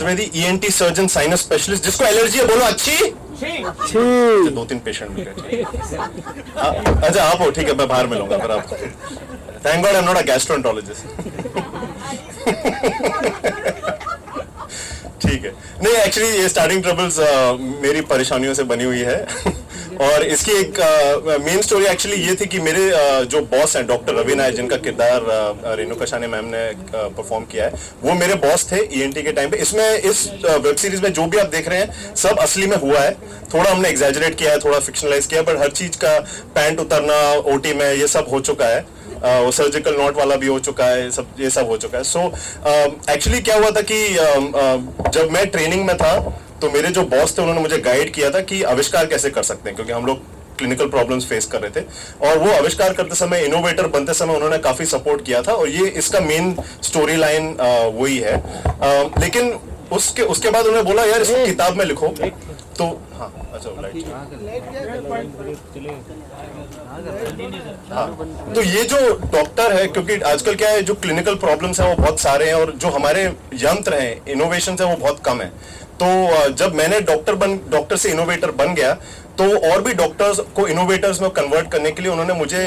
Chaturvedi, ENT surgeon, sinus specialist, जिसको allergy है बोलो अच्छी। 2-3 पेशेंट मिले। अच्छा आप हो, ठीक है, मैं बाहर मिलूंगा फिर आप। Thank God I am not a gastroenterologist. ठीक है, नहीं एक्चुअली ये स्टार्टिंग ट्रबल्स मेरी परेशानियों से बनी हुई है। और इसकी एक मेन स्टोरी एक्चुअली ये थी कि मेरे जो बॉस हैं डॉक्टर रवि नायक, जिनका किरदार रेणुका शाने मैम ने परफॉर्म किया है, वो मेरे बॉस थे ENT के टाइम पे। इसमें इस वेब सीरीज में जो भी आप देख रहे हैं सब असली में हुआ है, थोड़ा हमने एग्जैजरेट किया है, थोड़ा फिक्शनलाइज किया है, बट हर चीज का पैंट उतरना OT में ये सब हो चुका है। वो सर्जिकल नोट वाला भी हो चुका है, ये सब हो चुका है। सो एक्चुअली क्या हुआ था कि जब मैं ट्रेनिंग में था तो मेरे जो बॉस थे उन्होंने मुझे गाइड किया था कि आविष्कार कैसे कर सकते हैं, क्योंकि हम लोग क्लिनिकल प्रॉब्लम्स फेस कर रहे थे। और वो आविष्कार करते समय, इनोवेटर बनते समय उन्होंने काफी सपोर्ट किया था, और ये इसका मेन स्टोरी लाइन वही है। लेकिन उसके बाद उन्होंने बोला यार इसको किताब में लिखो। तो हाँ, अच्छा लाइट, हाँ, तो ये जो डॉक्टर है, क्योंकि आजकल क्या है, जो क्लिनिकल प्रॉब्लम्स हैं वो बहुत सारे हैं, और जो हमारे यंत्र हैं, इनोवेशन है, वो बहुत कम है। तो जब मैंने डॉक्टर से इनोवेटर बन गया, तो और भी डॉक्टर्स को इनोवेटर्स में कन्वर्ट करने के लिए उन्होंने मुझे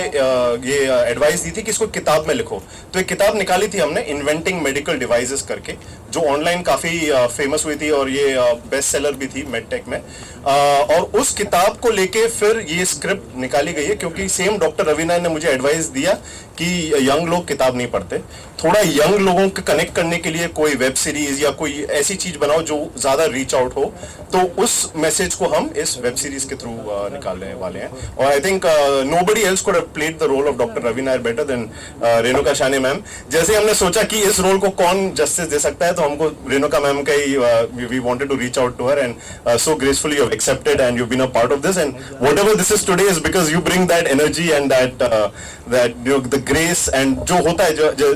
ये एडवाइस दी थी कि इसको किताब में लिखो। तो एक किताब निकाली थी हमने, इन्वेंटिंग मेडिकल डिवाइसेस करके, जो ऑनलाइन काफी फेमस हुई थी और ये बेस्ट सेलर भी थी मेडटेक में। और उस किताब को लेके फिर ये स्क्रिप्ट निकाली गई है, क्योंकि सेम डॉक्टर रवि नायक ने मुझे एडवाइस दिया कि यंग लोग किताब नहीं पढ़ते, थोड़ा यंग लोगों को कनेक्ट करने के लिए कोई वेब सीरीज या कोई ऐसी चीज बनाओ जो ज्यादा रीच आउट हो। तो उस मैसेज को हम इस वेब सीरीज के थ्रू निकालने वाले हैं। और I think nobody else could have played the role of doctor Ravi Nair better than Renuka Shahane ma'am. जैसे हमने सोचा कि इस रोल को कौन जस्टिस दे सकता है, तो हमको रेणुका मैम का ही we wanted to reach out to her, and so gracefully you have accepted and you been a part of this, and whatever this is today is because you bring that energy and that the grace, and जो होता है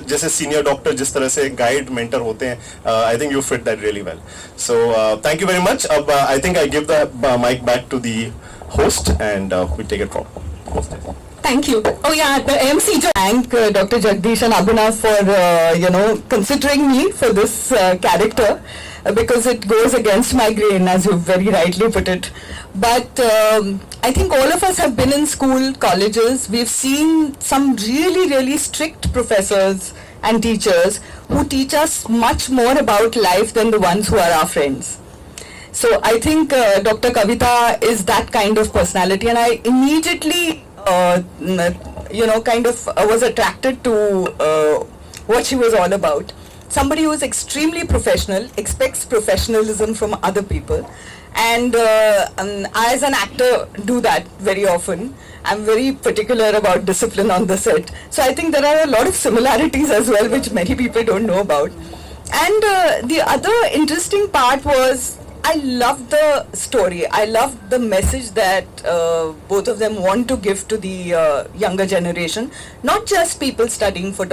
जैसे senior doctor जिस तरह से guide mentor होते हैं, I think you fit that really well. So thank you very much. अब I think I give the mic back to the host and we take it from host. Thank you. Oh yeah, the MC to thank Dr. Jagdish and Abhinav for considering me for this character, because it goes against my grain, as you very rightly put it. But I think all of us have been in school, colleges. We've seen some really, really strict professors and teachers who teach us much more about life than the ones who are our friends. So I think Dr. Kavita is that kind of personality, and I immediately, was attracted to what she was all about. Somebody who is extremely professional, expects professionalism from other people, and I as an actor do that very often. I'm very particular about discipline on the set. So I think there are a lot of similarities as well, which many people don't know about. And the other interesting part was, I loved the story. I loved the message that both of them want to give to the younger generation, not just people studying for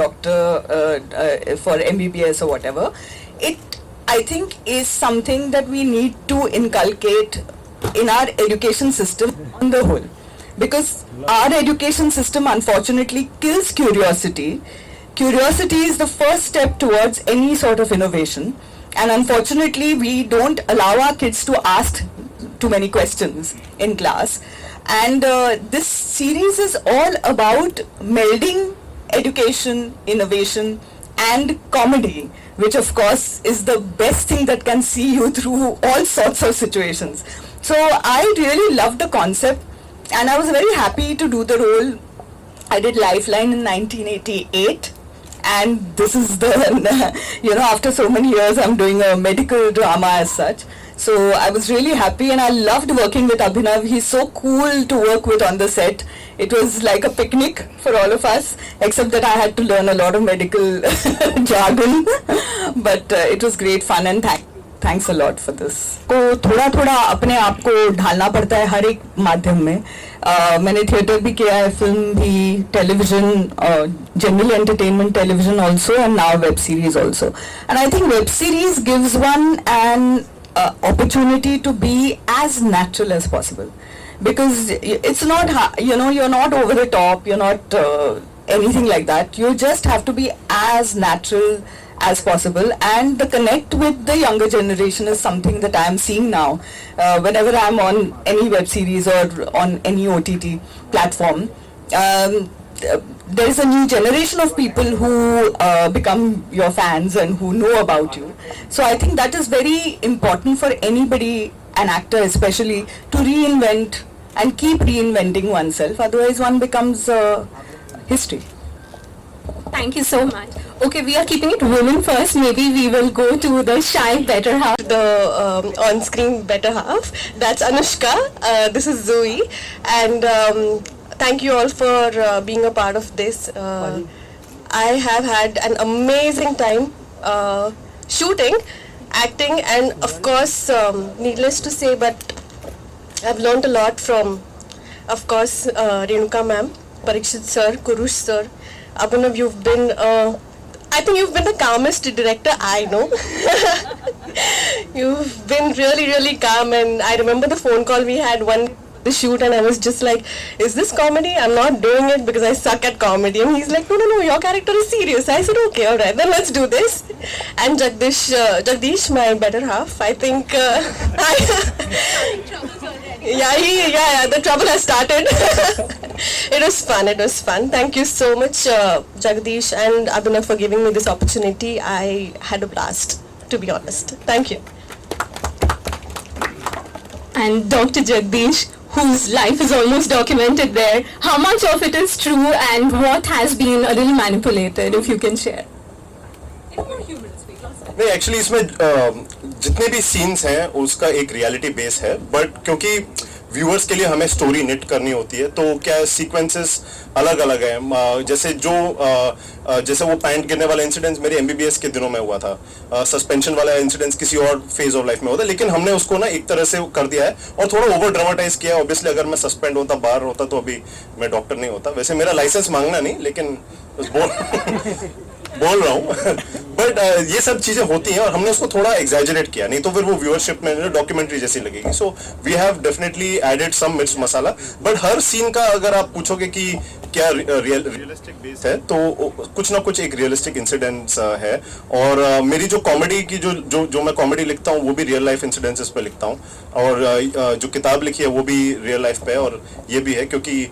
for MBBS or whatever. It, I think, is something that we need to inculcate in our education system on the whole, because our education system unfortunately kills curiosity. Curiosity is the first step towards any sort of innovation. And unfortunately, we don't allow our kids to ask too many questions in class. And this series is all about melding education, innovation, and comedy, which of course is the best thing that can see you through all sorts of situations. So I really loved the concept, and I was very happy to do the role. I did Lifeline in 1988. And this is the, after so many years, I'm doing a medical drama as such. So I was really happy, and I loved working with Abhinav. He's so cool to work with on the set. It was like a picnic for all of us, except that I had to learn a lot of medical jargon. But it was great fun, and thanks a lot for this. को थोड़ा थोड़ा अपने आप को ढालना पड़ता है हर एक माध्यम में. मैंने थिएटर भी किया है, फिल्म भी, television, general entertainment television also, and now web series also. And I think web series gives one an opportunity to be as natural as possible, because it's not, you're not over the top, you're not anything like that. You just have to be as natural, as possible, and the connect with the younger generation is something that I am seeing now. Whenever I am on any web series or on any OTT platform, there is a new generation of people who become your fans and who know about you. So I think that is very important for anybody, an actor especially, to reinvent and keep reinventing oneself. Otherwise, one becomes history. Thank you so much. Okay, we are keeping it women first. Maybe we will go to the shy better half. The on-screen better half. That's Anushka. This is Zoe. And thank you all for being a part of this. I have had an amazing time shooting, acting, and of course, needless to say, but I've learned a lot from, of course, Renuka ma'am, Parikshit sir, Kurush sir. Abhinav, you've been, I think you've been the calmest director I know. You've been really, really calm, and I remember the phone call we had the shoot, and I was just like, is this comedy? I'm not doing it because I suck at comedy. And he's like, no, your character is serious. I said, okay, alright, then let's do this. And Jagdish, my better half, I think, yeah, the trouble has started. It was fun. Thank you so much, Jagdish and Abhinav, for giving me this opportunity. I had a blast, to be honest. Thank you. And Dr. Jagdish, whose life is almost documented there. How much of it is true and what has been a little manipulated, if you can share? नहीं actually इसमें जितने भी scenes हैं उसका एक reality base है, but क्योंकि viewers के लिए हमें स्टोरी निट करनी होती है तो क्या सीक्वेंसेस अलग अलग हैं. जैसे वो पैंट गिरने वाला इंसिडेंट मेरे एमबीबीएस के दिनों में हुआ था, सस्पेंशन वाला इंसिडेंट किसी और फेज ऑफ लाइफ में होता, लेकिन हमने उसको ना एक तरह से कर दिया है और थोड़ा ओवर ड्रामेटाइज किया. ऑब्वियसली अगर मैं सस्पेंड होता, बाहर होता, तो अभी मैं डॉक्टर नहीं होता. वैसे मेरा लाइसेंस मांगना नहीं, लेकिन बोल रहा हूँ. बट ये सब चीजें होती हैं और हमने उसको थोड़ा एग्जैजरेट किया, नहीं तो फिर वो व्यूअरशिप में डॉक्यूमेंट्री जैसी लगेगी. So we have definitely added some mirch masala, but her scene का अगर आप पूछोगे कि क्या रियलिस्टिक बेस है, तो कुछ ना कुछ एक रियलिस्टिक इंसिडेंट्स है. और मेरी जो कॉमेडी की जो मैं कॉमेडी लिखता हूँ वो भी रियल लाइफ इंसिडेंसेस पे लिखता हूँ, और जो किताब लिखी है वो भी रियल लाइफ पे है. और ये भी है क्योंकि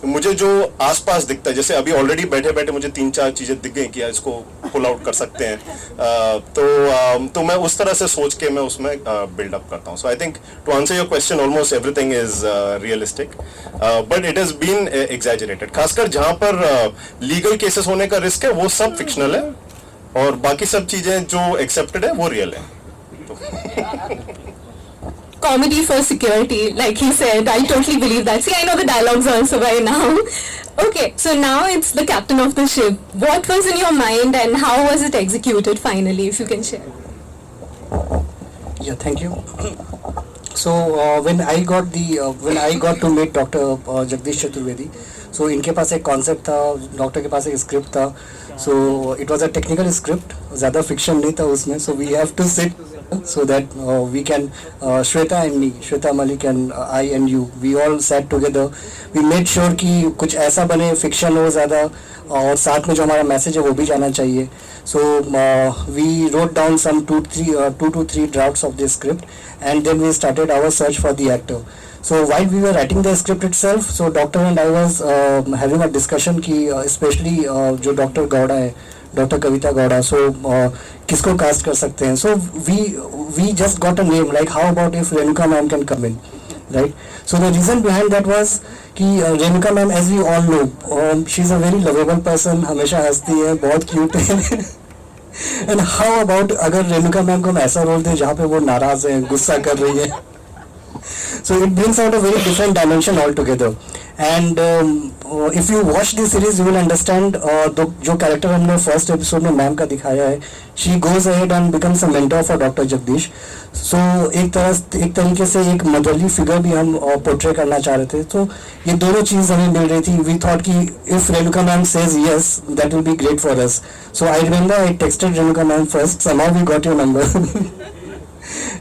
मुझे जो आसपास दिखता है, जैसे अभी ऑलरेडी बैठे बैठे मुझे 3-4 चीजें दिख गई कि इसको पुल आउट कर सकते हैं, तो मैं उस तरह से सोच के मैं उसमें बिल्डअप करता हूँ. So I think to answer your question, almost everything is realistic, but it has been exaggerated. खासकर जहां पर लीगल केसेस होने का रिस्क है वो सब फिक्शनल है, और बाकी सब चीजें जो एक्सेप्टेड है वो रियल है. Comedy for security, like he said. I totally believe that. See, I know the dialogues also by now. Okay, so now it's the captain of the ship. What was in your mind and how was it executed finally, if you can share? Yeah, thank you. So when I got to meet Dr. Jagdish Chaturvedi, so इनके पास एक concept था, doctor के पास एक script था. So it was a technical script, ज़्यादा fiction नहीं था उसमें. So we have to sit so that we can Shweta and me, Shweta Malik and I and you, we all sat together. We made sure कि कुछ ऐसा बने, fiction हो ज़्यादा, और साथ में जो हमारा मैसेज है वो भी जाना चाहिए. So we wrote down some 2 to 3 drafts of the script, and then we started our search for the actor. So while we were writing the script itself, so doctor and I was having a discussion कि especially जो doctor Gowda है, doctor कविता गौड़ा, सो किसको cast कर सकते हैं. So we just got a name like how about if Renuka ma'am can come in, right. So the reason behind that was कि Renuka ma'am, as we all know, she is a very lovable person, हमेशा हंसती है, बहुत cute है. And how about अगर Renuka ma'am को हम ऐसा रोल दें जहाँ पे वो नाराज है, गुस्सा कर रही है. So it brings out a very different dimension altogether. And if you watch this series, you will understand जो character हमने first episode में मैम का दिखाया है, she goes ahead and becomes a mentor for Dr. Jagdish. So एक तरीके से एक मदरली फिगर भी हम पोर्ट्रे करना चाह रहे थे. तो ये दोनों चीज़ हमें मिल रही थी. We thought कि if Renuka ma'am says yes, that will be great for us. So I remember I texted Renuka ma'am first. Somehow we got your number.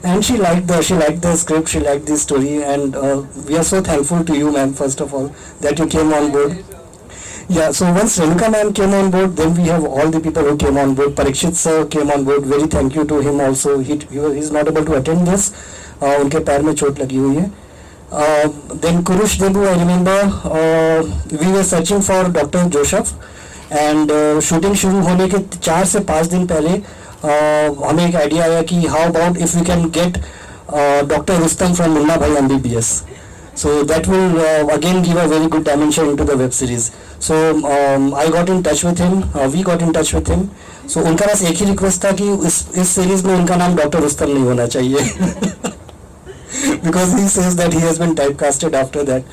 And she liked the script, she liked the story, and we are so thankful to you, ma'am, first of all, that you came on board. Yeah, so once Renuka ma'am came on board, then we have all the people who came on board. Parikshit sir came on board. Very thank you to him also. He's not able to attend this. उनके पैर में चोट लगी हुई है. Then Kurush Debu, I remember we were searching for Dr. Joseph and shooting शुरू होने के 4 से 5 दिन पहले हमें एक आइडिया आया कि how about if we can get Dr. Rustam from Munna Bhai MBBS. So that will again give a very good dimension into the web series. So I got in touch with him. We got in touch with him. So उनका बस एक ही request था कि इस series में उनका नाम doctor Rustam नहीं होना चाहिए. Because he says that he has been typecasted after that.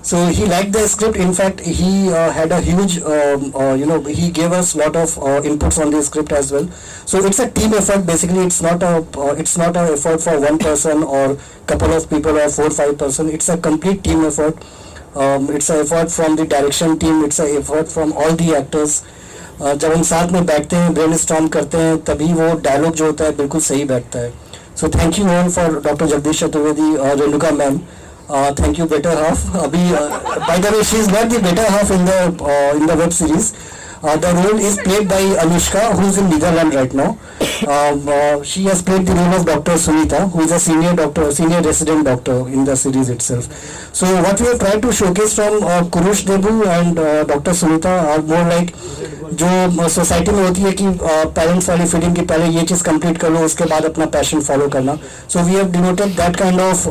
So he liked the script. In fact, he had a huge, he gave us a lot of inputs on the script as well. So it's a team effort. Basically, it's not a effort for one person or couple of people or 4-5 person. It's a complete team effort. It's an effort from the direction team. It's an effort from all the actors. जब हम साथ में बैठते हैं, brainstorm करते हैं, तभी वो डायलॉग जो होता है बिल्कुल सही बैठता है. So thank you all for Dr. Jagdish Chaturvedi, Renuka ma'am. Thank you, better half. Abhi, by the way, she is not the better half in the web series. The role is played by Anushka, who is in Netherlands right now. She has played the role of Dr. Sunita, who is a senior resident doctor in the series itself. So what we have tried to showcase from Kurush Debu and Dr. Sunita are more like जो society में होती है कि parents वाली feeling की पहले ये चीज़ complete कर लो, उसके बाद अपना पैशन फॉलो करना. So we have denoted that kind of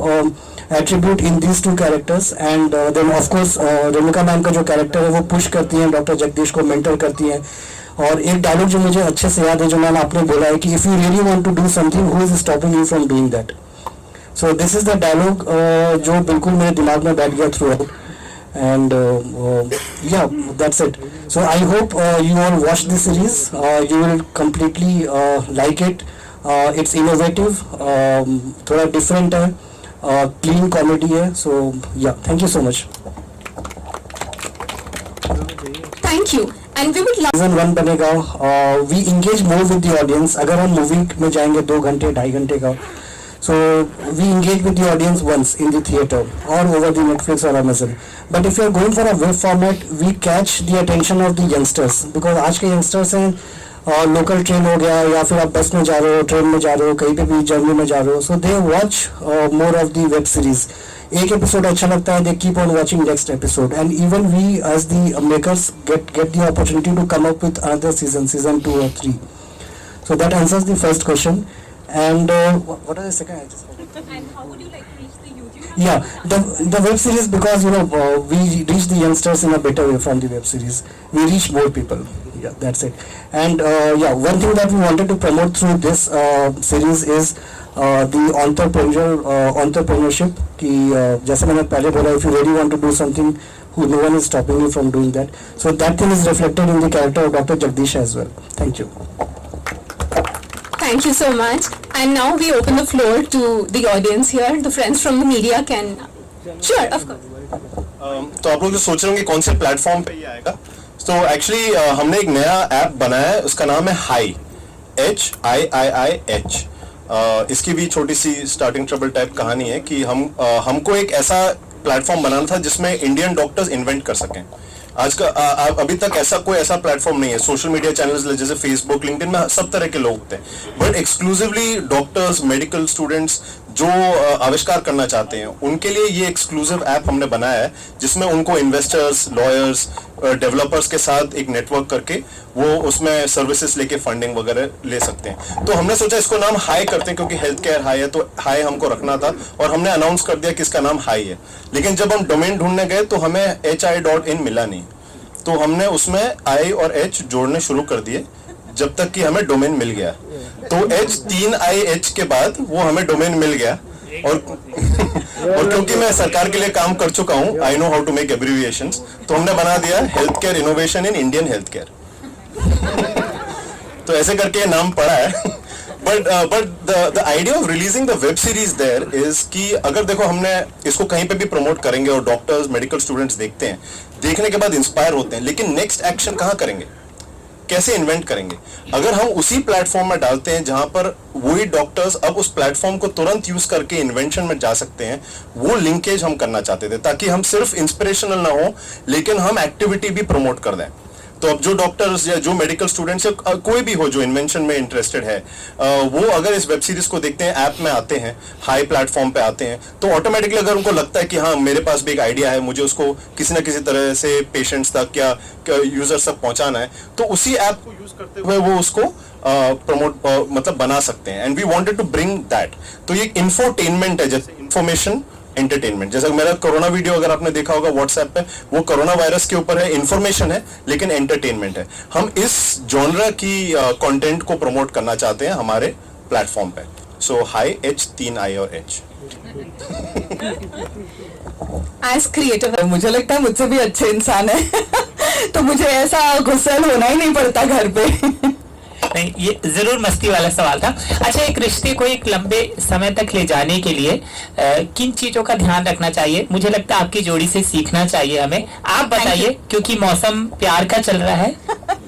attribute in these two characters and then of course Renuka ma'am का जो कैरेक्टर है वो पुश करती हैं, डॉक्टर जगदीश को मेंटर करती हैं. और एक डायलॉग जो मुझे अच्छे से याद है जो मैंने आपने बोला है कि if you really want to do something who is stopping you from doing that. So this is the dialogue जो बिल्कुल मेरे दिमाग में बैठ गया throughout. And yeah, that's it. So I hope you all watch this series. You will completely like it. It's innovative, थोड़ा different है, clean comedy है. So yeah, thank you so much. Thank you. And we would love. Season 1 बनेगा. We engage more with the audience. अगर हम movie में जाएंगे 2 घंटे 2.5 घंटे का, so we engage with the audience once in the theater or over the Netflix or Amazon. But if you are going for a web format, we catch the attention of the youngsters because आज के youngsters हैं local train हो गया या फिर आप बस में जा रहे हो, ट्रेन में जा रहे हो, कहीं पे भी जर्नी में जा रहे हो. So they watch more of the web series. एक एपिसोड अच्छा लगता है, they keep on watching next episode. And even we as the makers get the opportunity to come up with another season 2 or 3. So that answers the first question. And what is the second? I just forgot. And how would you like to reach the YouTube? Yeah, the web series, because we reach the youngsters in a better way from the web series. We reach more people. Yeah, that's it. And yeah, one thing that we wanted to promote through this series is the entrepreneurship. कि जैसे मैंने पहले बोला, if you really want to do something, no one is stopping you from doing that. So that thing is reflected in the character of Dr. Jagdish as well. Thank you. Thank you so much. And now we open the floor to the audience here. The friends from the media can. Sure, of course. तो आप लोग जो सोच रहे होंगे कौन से platform पे ये आएगा, तो एक्चुअली हमने एक नया ऐप बनाया है, उसका नाम है हाई, HIIIH. इसकी भी छोटी सी स्टार्टिंग ट्रबल टाइप कहानी है कि हमको एक ऐसा प्लेटफॉर्म बनाना था जिसमें इंडियन डॉक्टर्स इन्वेंट कर सकें. आज का अभी तक ऐसा कोई ऐसा प्लेटफॉर्म नहीं है. सोशल मीडिया चैनल्स जैसे फेसबुक, लिंक्डइन में सब तरह के लोग होते हैं, but exclusively doctors, medical students जो आविष्कार करना चाहते हैं उनके लिए ये एक्सक्लूसिव ऐप हमने बनाया है जिसमें उनको इन्वेस्टर्स, लॉयर्स, डेवलपर्स के साथ एक नेटवर्क करके वो उसमें सर्विसेज लेके फंडिंग वगैरह ले सकते हैं. तो हमने सोचा इसको नाम हाई करते हैं क्योंकि हेल्थ केयर हाई है, तो हाई हमको रखना था और हमने अनाउंस कर दिया कि इसका नाम हाई है. लेकिन जब हम डोमेन ढूंढने गए तो हमें hi.in मिला नहीं, तो हमने उसमें I और H जोड़ने शुरू कर दिए जब तक कि हमें डोमेन मिल गया. तो H के बाद वो हमें डोमेन मिल गया. और क्योंकि मैं सरकार के लिए काम कर चुका हूँ, I know how to make abbreviations, तो हमने बना दिया health care innovation in Indian health care. तो ऐसे करके ये नाम पड़ा है. But the idea of releasing the web series there is कि अगर देखो हमने इसको कहीं पे भी प्रमोट करेंगे और डॉक्टर्स, मेडिकल स्टूडेंट्स देखते हैं, देखने के बाद इंस्पायर होते हैं, लेकिन नेक्स्ट एक्शन कहाँ करेंगे? कैसे इन्वेंट करेंगे? अगर हम उसी प्लेटफॉर्म में डालते हैं जहां पर वही डॉक्टर्स अब उस प्लेटफॉर्म को तुरंत यूज करके इन्वेंशन में जा सकते हैं, वो लिंकेज हम करना चाहते थे ताकि हम सिर्फ इंस्पिरेशनल ना हो लेकिन हम एक्टिविटी भी प्रमोट कर दें। तो अब जो डॉक्टर्स या जो मेडिकल स्टूडेंट्स या कोई भी हो जो इन्वेंशन में इंटरेस्टेड है, वो अगर इस वेब सीरीज को देखते हैं, ऐप में आते हैं, हाई प्लेटफॉर्म पे आते हैं, तो ऑटोमेटिकली अगर उनको लगता है कि हाँ मेरे पास भी एक आइडिया है, मुझे उसको किसी ना किसी तरह से पेशेंट्स तक या यूजर्स तक पहुंचाना है, तो उसी ऐप को यूज करते हुए वो उसको प्रमोट मतलब बना सकते हैं। And we wanted to bring that. तो ये इंफोटेनमेंट है, जैसे इंफॉर्मेशन एंटरटेनमेंट। जैसा मेरा कोरोना वीडियो अगर आपने देखा होगा व्हाट्सएप पे, वो कोरोना वायरस के ऊपर है, इंफॉर्मेशन है लेकिन एंटरटेनमेंट है। हम इस जॉनरा की कंटेंट को प्रमोट करना चाहते हैं हमारे प्लेटफॉर्म पे। सो हाई H 3 I और H। एज क्रिएटिव मुझे लगता है मुझसे भी अच्छे इंसान है तो मुझे ऐसा गुस्सेल होना ही नहीं पड़ता घर पे। नहीं, ये जरूर मस्ती वाला सवाल था। अच्छा, एक रिश्ते को एक लंबे समय तक ले जाने के लिए किन चीजों का ध्यान रखना चाहिए? मुझे लगता है आपकी जोड़ी से सीखना चाहिए हमें। आप बताइए, क्योंकि मौसम प्यार का चल रहा है,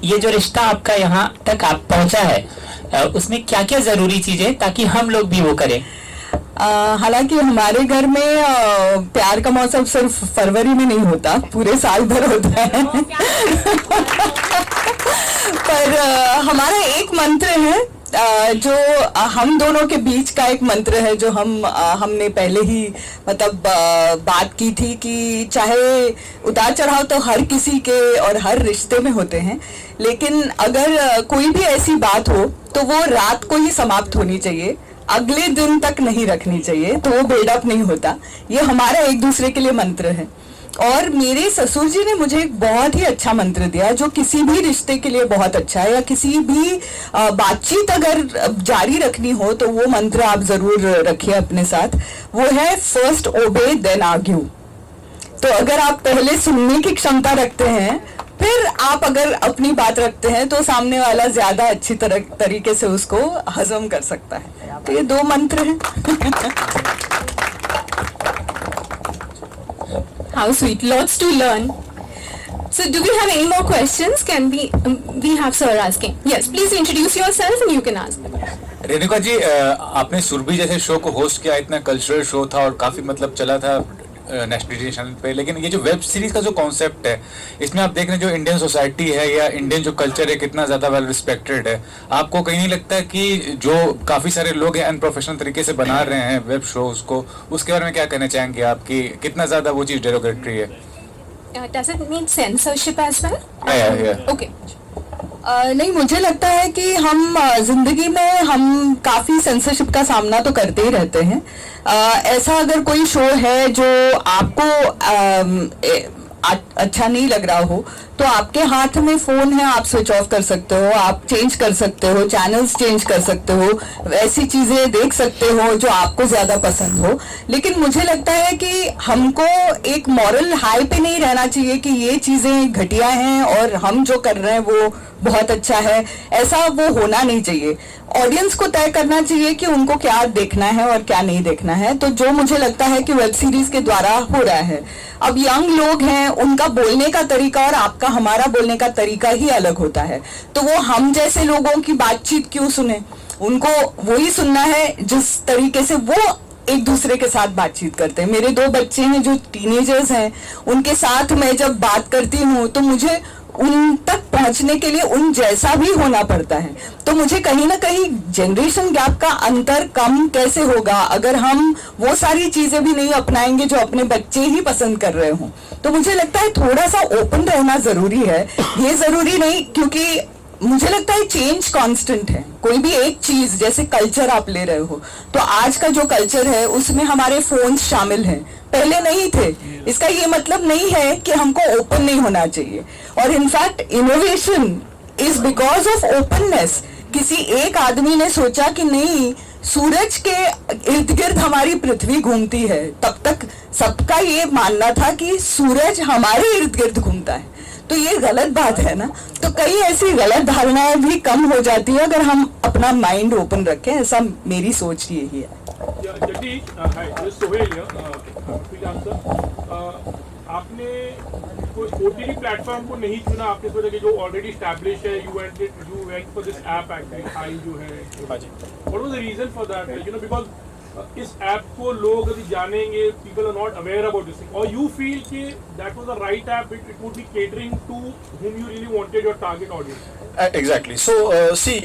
ये जो रिश्ता आपका यहाँ तक आप पहुंचा है, उसमें क्या क्या जरूरी चीजें ताकि हम लोग भी वो करें? हालांकि हमारे घर में प्यार का मौसम सिर्फ फरवरी में नहीं होता, पूरे साल भर होता है पर हमारा एक मंत्र है जो हम दोनों के बीच का एक मंत्र है जो हमने पहले ही मतलब बात की थी कि चाहे उतार चढ़ाव तो हर किसी के और हर रिश्ते में होते हैं, लेकिन अगर कोई भी ऐसी बात हो तो वो रात को ही समाप्त होनी चाहिए, अगले दिन तक नहीं रखनी चाहिए, तो वो बिल्डअप नहीं होता। ये हमारा एक दूसरे के लिए मंत्र है। और मेरे ससुर जी ने मुझे एक बहुत ही अच्छा मंत्र दिया जो किसी भी रिश्ते के लिए बहुत अच्छा है, या किसी भी बातचीत अगर जारी रखनी हो तो वो मंत्र आप जरूर रखिए अपने साथ। वो है फर्स्ट ओबे देन आर्ग्यू। तो अगर आप पहले सुनने की क्षमता रखते हैं, फिर आप अगर अपनी बात रखते हैं, तो सामने वाला ज्यादा अच्छी तरीके से उसको हजम कर सकता है। तो ये दो मंत्र हैं। How sweet. Lots to learn. So do we have any more questions? Can we have sir asking? Yes, please introduce yourself and you can ask. Renuka ji, आपने सुरभि जैसे शो को होस्ट किया, इतना कल्चरल शो था और काफी मतलब चला था नेशनल चैनल पे, लेकिन ये जो वेब सीरीज का जो कॉन्सेप्ट है, इसमें आप देख रहे हैं जो इंडियन सोसाइटी है या इंडियन जो कल्चर है कितना ज्यादा वेल रिस्पेक्टेड है। आपको कहीं नहीं लगता कि जो काफी सारे लोग हैं अनप्रोफेशनल तरीके से बना रहे हैं वेब शोज को, उसके बारे में क्या कहना चाहेंगे आप कि कितना ज्यादा वो चीज डेरोगेटरी है? Does it mean censorship as well? Yeah. Okay. नहीं, मुझे लगता है कि हम जिंदगी में हम काफी सेंसरशिप का सामना तो करते ही रहते हैं। ऐसा अगर कोई शो है जो आपको अच्छा नहीं लग रहा हो तो आपके हाथ में फोन है, आप स्विच ऑफ कर सकते हो, आप चेंज कर सकते हो, चैनल्स चेंज कर सकते हो, ऐसी चीजें देख सकते हो जो आपको ज्यादा पसंद हो। लेकिन मुझे लगता है कि हमको एक मॉरल हाई पे नहीं रहना चाहिए कि ये चीजें घटिया हैं और हम जो कर रहे हैं वो बहुत अच्छा है, ऐसा वो होना नहीं चाहिए। ऑडियंस को तय करना चाहिए कि उनको क्या देखना है और क्या नहीं देखना है। तो जो मुझे लगता है कि वेब सीरीज के द्वारा हो रहा है, अब यंग लोग हैं, उनका बोलने का तरीका और आपका हमारा बोलने का तरीका ही अलग होता है, तो वो हम जैसे लोगों की बातचीत क्यों सुने, उनको वही सुनना है जिस तरीके से वो एक दूसरे के साथ बातचीत करते हैं। मेरे 2 बच्चे हैं जो टीनेजर्स हैं, उनके साथ मैं जब बात करती हूँ तो मुझे उन तक पहुंचने के लिए उन जैसा भी होना पड़ता है। तो मुझे कहीं ना कहीं जनरेशन गैप का अंतर कम कैसे होगा अगर हम वो सारी चीजें भी नहीं अपनाएंगे जो अपने बच्चे ही पसंद कर रहे हों। तो मुझे लगता है थोड़ा सा ओपन रहना जरूरी है। ये जरूरी नहीं, क्योंकि मुझे लगता है चेंज कांस्टेंट है। कोई भी एक चीज, जैसे कल्चर आप ले रहे हो, तो आज का जो कल्चर है उसमें हमारे फोन्स शामिल हैं, पहले नहीं थे। इसका ये मतलब नहीं है कि हमको ओपन नहीं होना चाहिए। और in fact innovation is because of openness. किसी एक आदमी ने सोचा कि नहीं, सूरज के इर्द गिर्द हमारी पृथ्वी घूमती है, तब तक सबका ये मानना था कि सूरज हमारे इर्द गिर्द घूमता है। तो ये गलत बात है ना। तो कई ऐसी गलत धारणाएं भी कम हो जाती है अगर हम अपना माइंड ओपन रखें। ऐसा मेरी सोच यही है। Jagdish, hi, this is Sohail here. Quick answer. आपने कोई OTT प्लेटफॉर्म को नहीं चुना, आपने सोचा कि जो ऑलरेडी एस्टैब्लिश है, you went for this app actually I जो है, what was the reason for that, you know, because इस ऐप को लोग अभी जानेंगे, people are not aware about this thing, और यू फील कि that was the right app, it would be catering to whom you really wanted your target audience. Exactly. So, see,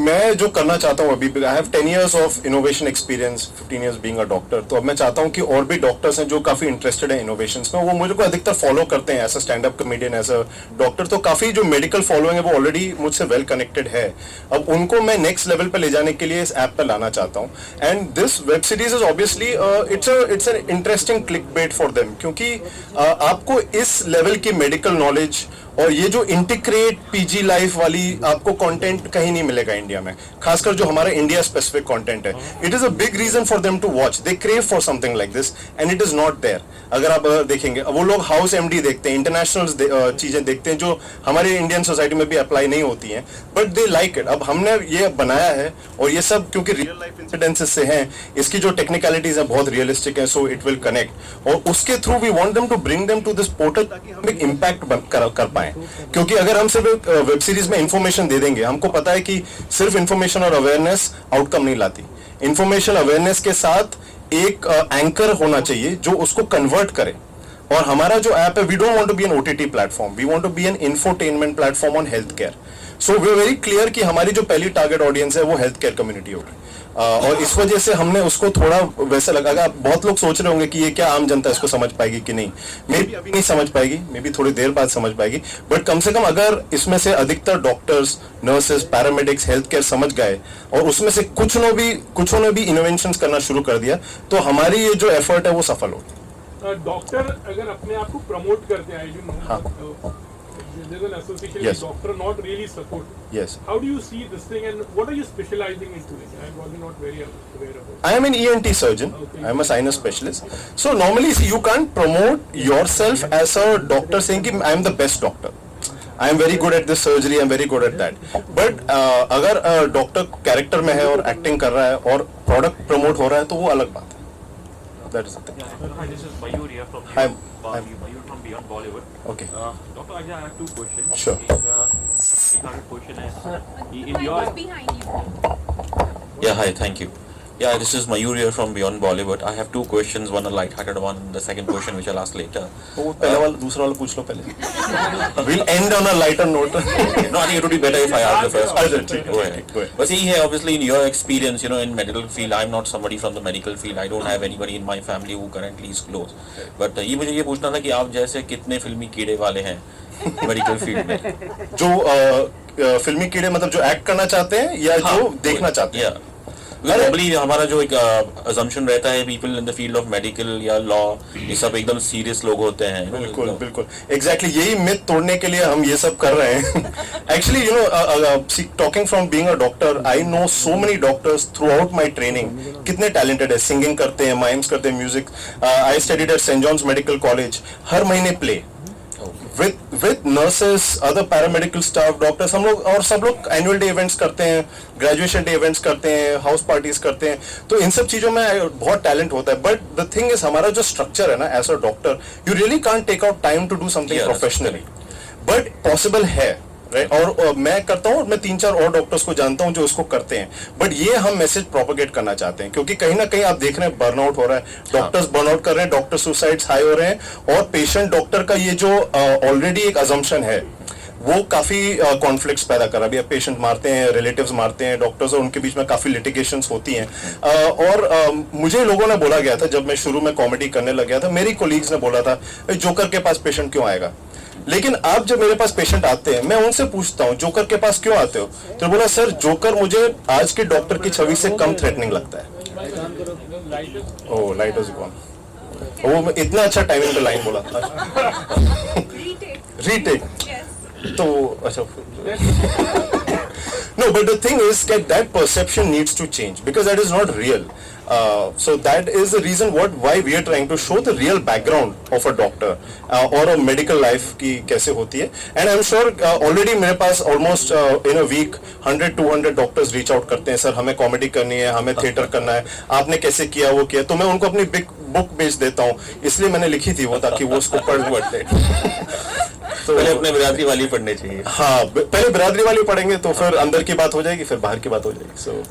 मैं जो करना चाहता हूँ अभी, I have 10 years of innovation experience, 15 years being a doctor, तो अब मैं चाहता हूँ कि और भी डॉक्टर्स हैं जो काफी इंटरेस्टेड हैं इनोवेशंस में, वो मुझे को अधिकतर फॉलो करते हैं as a stand up comedian, as a doctor, तो काफी जो मेडिकल फॉलोइंग है वो ऑलरेडी मुझसे वेल कनेक्टेड है। अब उनको मैं नेक्स्ट लेवल पे ले जाने के लिए इस ऐप पे लाना चाहता हूँ, and this web series is obviously it's an interesting click bait for them, क्योंकि आपको इस लेवल की मेडिकल नॉलेज और ये जो इंटीग्रेट पीजी लाइफ वाली आपको कंटेंट कहीं नहीं मिलेगा इंडिया में, खासकर जो हमारा इंडिया स्पेसिफिक कंटेंट है। It is a big reason for them to watch, they crave for something like this and it is not there. अगर आप देखेंगे, वो लोग हाउस एमडी देखते हैं, इंटरनेशनल चीजें देखते हैं जो हमारे इंडियन सोसाइटी में भी अप्लाई नहीं होती हैं, बट दे लाइक इट। अब हमने ये बनाया है और ये सब क्योंकि रियल लाइफ इंसिडेंसेस से हैं, इसकी जो टेक्निकलिटीज है बहुत रियलिस्टिक है, सो इट विल कनेक्ट, और उसके through we want them to bring them to this portal ताकि हम एक इम्पैक्ट कर पाए। क्योंकि अगर हम सिर्फ वेब सीरीज में इंफॉर्मेशन दे देंगे, हमको पता है कि सिर्फ इंफॉर्मेशन और अवेयरनेस आउटकम नहीं लाती। इंफॉर्मेशन अवेयरनेस के साथ एक एंकर होना चाहिए जो उसको कन्वर्ट करे, और हमारा जो ऐप है, we don't want to be an OTT platform, we want to be an infotainment platform on health care. So we are very clear कि हमारी जो पहली टारगेट ऑडियंस है वो हेल्थ केयर कम्युनिटी होगी, और इस वजह से हमने उसको थोड़ा वैसा लगा। बहुत लोग सोच रहे होंगे कि ये क्या आम जनता इसको समझ पाएगी कि नहीं, मे बी अभी नहीं समझ पाएगी, मे बी थोड़ी देर बाद समझ पाएगी, बट कम से कम अगर इसमें से अधिकतर doctors, nurses, paramedics, health care समझ गए और उसमें से कुछ ने भी इनोवेशंस करना शुरू कर दिया, तो हमारी ये जो एफर्ट है वो सफल होगी। डॉक्टर अगर अपने आप को प्रमोट करते हैं, you know, हाँ। there's an association Yes. with doctor not really support. Yes. How do you see this thing, and what are you specializing into? I'm probably not very aware about. I am an ENT surgeon. Okay. I am a sinus specialist. So normally you can't promote yourself as a doctor saying कि I am the best doctor. I am very good at this surgery. I am very good at that. But अगर doctor character में है और acting कर रहा है और product promote हो रहा है, तो वो अलग बात है. That is the thing. Hi, this is Mayur here from Hi. Mayur from Beyond Bollywood. Okay. Doctor, I have two questions. Sure. Regarding question is in your yeah, hi, thank you. Yeah, this is Mayur here from Beyond Bollywood. I have two questions, one a light-hearted one, the second question which I'll ask later. वो पहला वाला दूसरा वाला पूछ लो पहले. We'll end on a lighter note. No, I think it would be better if I ask the first question. ठीक है, Go ahead. go ahead. But see here, obviously in your experience, you know, in medical field, I'm not somebody from the medical field. I don't have anybody in my family who currently is close. But ये मुझे ये पूछना था कि आप जैसे कितने फिल्मी कीड़े वाले हैं मेडिकल फील्ड में? जो फिल्मी कीड़े मतलब जो एक्ट करना चाहते हैं या जो देखना चाहते हैं? नॉर्मली हमारा जो एक अजम्पशन रहता है, people in the field of medical या लॉ, ये सब एकदम सीरियस लोग होते हैं. बिल्कुल बिल्कुल एग्जैक्टली यही मिथ तोड़ने के लिए हम ये सब कर रहे हैं. Actually you know, talking from being a doctor, I know so many doctors throughout my training, कितने टैलेंटेड है, सिंगिंग करते हैं, माइम्स करते हैं, music. I studied at Saint John's medical college, हर महीने play with nurses, other paramedical staff, doctors, हम लोग और सब लोग annual day events करते हैं, graduation day events करते हैं, house parties करते हैं, तो इन सब चीजों में बहुत टैलेंट होता है. बट द थिंग इज हमारा जो स्ट्रक्चर है ना as a doctor, you really can't take out time to do something professionally, but possible है. और मैं करता हूँ, मैं 3-4 और डॉक्टर्स को जानता हूँ जो उसको करते हैं. बट ये हम मैसेज प्रोपेगेट करना चाहते हैं, क्योंकि कहीं ना कहीं आप देख रहे हैं बर्नआउट हो रहा है, डॉक्टर्स बर्नआउट कर रहे हैं, डॉक्टर सुसाइड्स हाई हो रहे हैं, और पेशेंट डॉक्टर का ये जो ऑलरेडी एक अजम्पशन है वो काफी कॉन्फ्लिक्ट्स पैदा कर रहा है. अभी पेशेंट मारते हैं, रिलेटिव्स मारते हैं डॉक्टर्स, और उनके बीच में काफी लिटिगेशंस होती हैं. और मुझे लोगों ने बोला गया था, जब मैं शुरू में कॉमेडी करने लग गया था, मेरी कोलीग्स ने बोला था, जोकर के पास पेशेंट क्यों आएगा. लेकिन अब जब मेरे पास पेशेंट आते हैं, मैं उनसे पूछता हूँ जोकर के पास क्यों आते हो, तो बोला सर जोकर मुझे आज के डॉक्टर की छवि से कम थ्रेटनिंग लगता है. ओह, लाइट इज गॉन. वो इतना अच्छा टाइमिंग पे लाइन बोला था. रीटेक. तो अच्छा. No, but the thing is that perception needs to change because that is not real. So that is the reason why we are trying to show the real background of a doctor or a medical life की कैसे होती है. And I'm sure already मेरे पास almost in a week 100-200 doctors reach out करते हैं, sir हमें comedy करनी है, हमें थिएटर करना है, आपने कैसे किया वो किया. तो मैं उनको अपनी बुक बेच देता हूँ, इसलिए मैंने लिखी थी वो, ताकि वो उसको पढ़ते तो पहले अपने बिरादरी वाली पढ़ने चाहिए. हाँ, पहले बिरादरी वाली पढ़ेंगे तो फिर अंदर की बात हो जाएगी, फिर बाहर की बात हो जाएगी. सो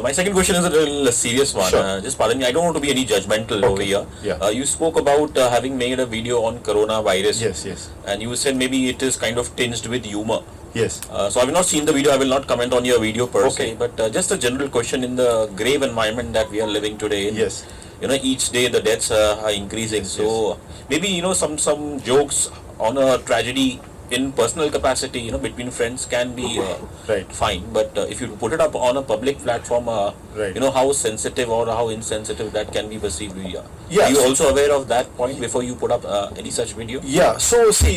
My second question is a little serious one. Sure. Just pardon me, I don't want to be any judgmental over here. Yeah. You spoke about having made a video on coronavirus. yes, And you said maybe it is kind of tinged with humor. yes. So I have not seen the video, I will not comment on your video per Okay. se, but just a general question in the grave environment that we are living today in. Yes. You know, each day the deaths are increasing. So maybe, you know, some jokes on a tragedy in personal capacity, you know, between friends can be Right. fine. But if you put it up on a public platform, Right. you know, how sensitive or how insensitive that can be perceived. Yeah. Are you also aware of that point before you put up any such video? Yeah, so see,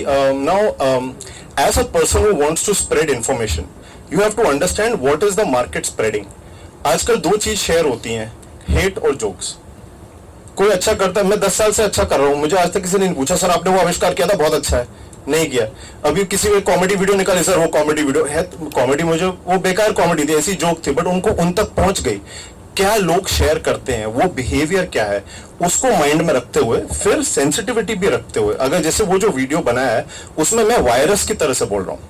now as a person who wants to spread information, you have to understand what is the market spreading. आजकल दो चीज share होती हैं, hate और jokes. कोई अच्छा करता है, मैं 10 साल से अच्छा कर रहा हूँ, मुझे आज तक किसी ने नहीं पूछा सर आपने वो आविष्कार किया था, बहुत अच्छा है, नहीं किया. अभी किसी को कॉमेडी वीडियो निकाली, सर वो कॉमेडी वीडियो है, कॉमेडी मुझे वो बेकार कॉमेडी थी, ऐसी जोक थी, बट उनको उन तक पहुंच गई. क्या लोग शेयर करते हैं, वो बिहेवियर क्या है, उसको माइंड में रखते हुए, फिर सेंसिटिविटी भी रखते हुए, अगर जैसे वो जो वीडियो बनाया है उसमें मैं वायरस की तरह से बोल रहा हूँ.